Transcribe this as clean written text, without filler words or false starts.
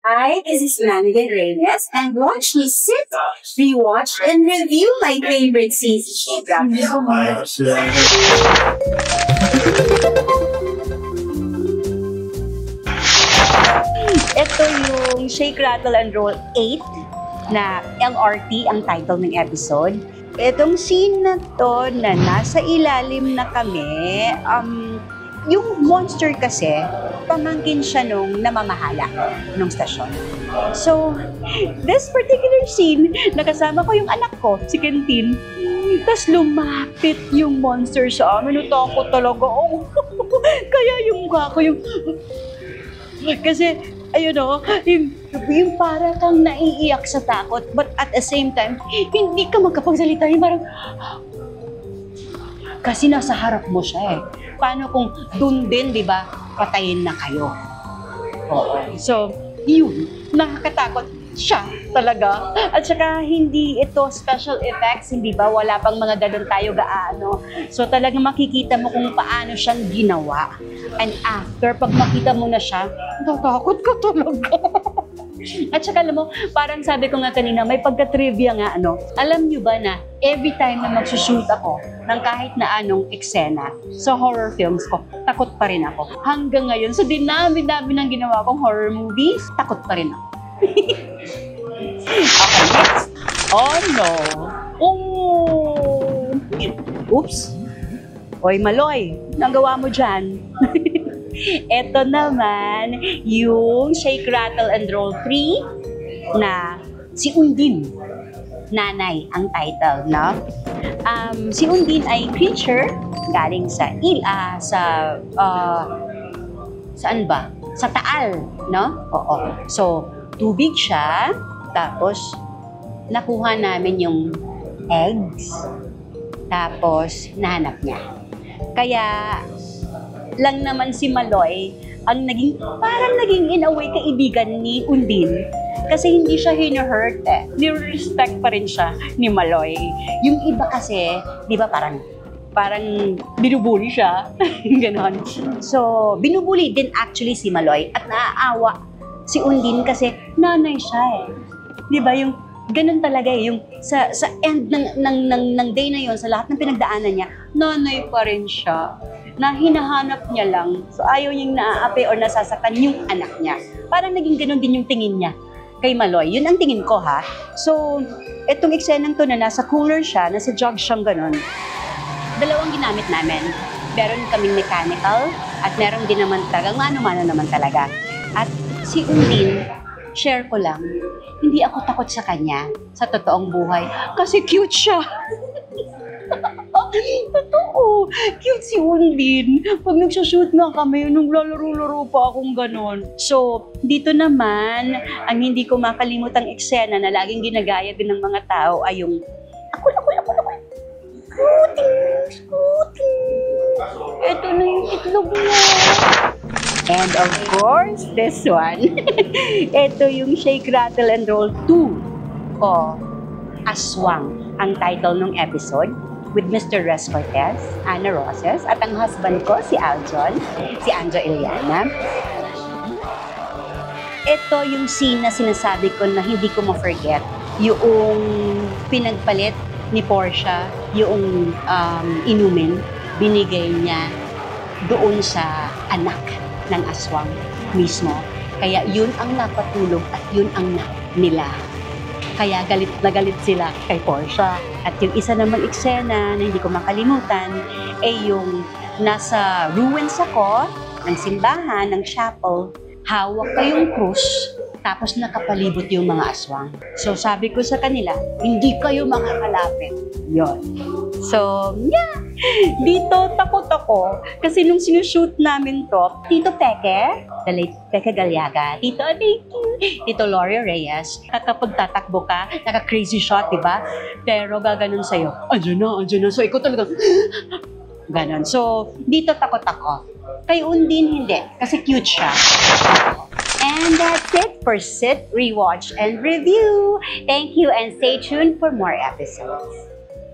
Hi, this is Lanigan Reyes, and watch me sit, rewatch, and review my favorite season. Ito yung Shake, Rattle, and Roll 8 na LRT ang title ng episode. Itong scene na to na nasa ilalim na kami, yung monster kasi, pamangkin siya nung namamahala nung stasyon. So, this particular scene, nakasama ko yung anak ko, si Kentin. Tapos lumapit yung monster sa amin. Natakot talaga ako. Kaya yung mukha ko yung... Kasi, ayun o, yung para kang naiiyak sa takot, but at the same time, hindi ka magkapagsalita. Yung parang... Kasi nasa harap mo siya eh. Paano kung dun din, di ba, patayin na kayo? Oo. So, yun, nakakatakot siya talaga. At saka, hindi ito special effects, hindi ba? Wala pang mga ganun tayo gaano. So, talagang makikita mo kung paano siyang ginawa. And after, pag makita mo na siya, natakot ka talaga. At saka alam mo, parang sabi ko nga kanina, may pagka-trivia nga alam nyo ba na every time na magsushoot ako ng kahit na anong eksena sa horror films ko, takot pa rin ako. Hanggang ngayon, so dinami-dami ng ginawa kong horror movies, takot pa rin ako. Okay, next. Oh no. Oh. Oops. Oy, Maloy, nagawa mo dyan. Ito naman, yung Shake, Rattle, and Roll 3 na si Undin. Nanay ang title, no? Si Undin ay creature galing sa saan ba? Sa Taal, no? Oo. So, tubig siya, tapos nakuha namin yung eggs, tapos nahanap niya. Kaya, lang naman si Maloy ang parang naging in a way kaibigan ni Undin kasi hindi siya hino-hurt eh. Ni-respect pa rin siya ni Maloy. Yung iba kasi, di ba parang binubuli siya. Ganon. So, binubuli din actually si Maloy at naaawa si Undin kasi nanay siya eh. Di ba yung ganun talaga eh, yung sa end ng day na yon, sa lahat ng pinagdaanan niya, nanay pa rin siya na hinahanap niya lang. So, ayaw niyang naaapi or nasasaktan yung anak niya. Parang naging ganun din yung tingin niya kay Maloy. Yun ang tingin ko, ha? So, itong eksenang to na nasa cooler siya, nasa jug siyang ganun. Dalawang ginamit namin. Meron kaming mechanical at meron din naman talagang mano-mano naman talaga. At si Undin, share ko lang, hindi ako takot sa kanya sa totoong buhay kasi cute siya. Totoo, cute si Undin. Pag nagsashoot nga kami, nung lalaro-laro pa akong ganon. So, dito naman, ang hindi ko makalimutang eksena na laging ginagaya din ng mga tao ay yung akul. Scooting. Ito na yung itlog niya. And of course, this one. Ito yung Shake, Rattle, and Roll 2 o Aswang ang title ng episode with Mr. Res Cortez, Ana Roses, at ang husband ko, si Aljon, si Anjo Iliana. Ito yung scene na sinasabi ko na hindi ko ma-forget. Yung pinagpalit ni Portia, yung inumin, binigay niya doon sa anak ng aswang mismo. Kaya yun ang napatulog at yun ang nila. Kaya galit na galit sila kay Portia. At yung isa naman eksena na hindi ko makalimutan ay yung nasa ruins ako ng simbahan, ng chapel, hawak kayong krus, tapos nakapalibot yung mga aswang. So sabi ko sa kanila, hindi kayo makakalapit. Yon. So, yeah. Dito takot ako kasi nung sinushoot namin to, Tito Peke, the late Peke Galiaga, Tito Adiki, Tito Loria Reyes, kapag tatakbo ka, naka-crazy shot, diba? Pero gaganon sa'yo, andyan na. So, ikaw talaga, ganon. So, dito takot ako. Kay Undin, hindi. Kasi cute siya. And that's it for Sit, Rewatch, and Review. Thank you and stay tuned for more episodes.